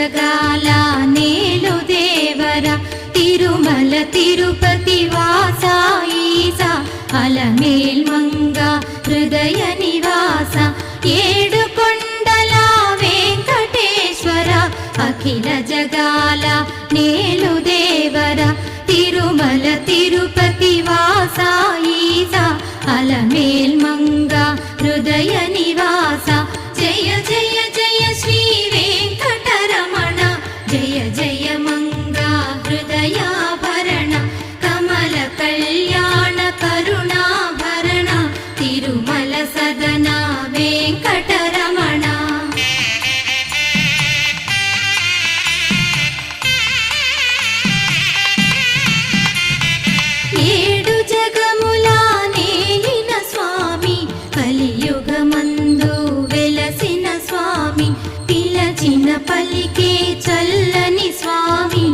జగాల నేలు దేవర తిరుమల తిరుపతి వాస ఈసా అలమేల్ మంగ హృదయ నివాస ఏడు కొండల వెంకటేశ్వర అఖిల జగాల నేలు దేవర తిరుమల తిరుపతి వాస ఈసా అలమేల్ మంగ హృదయ నివాస జయ జయ జయ శ్రీ వెంకటరమణ జయ జయ మంగ హృదయాభరణ కమల కళ్యాణ కరుణాభరణ తిరుమల సదన వెంకటరమణ ఏడు జగముల నేలిన స్వామి కలియుగమందు వెలసిన స్వామి పిలచిన పలికే చల్లని స్వామి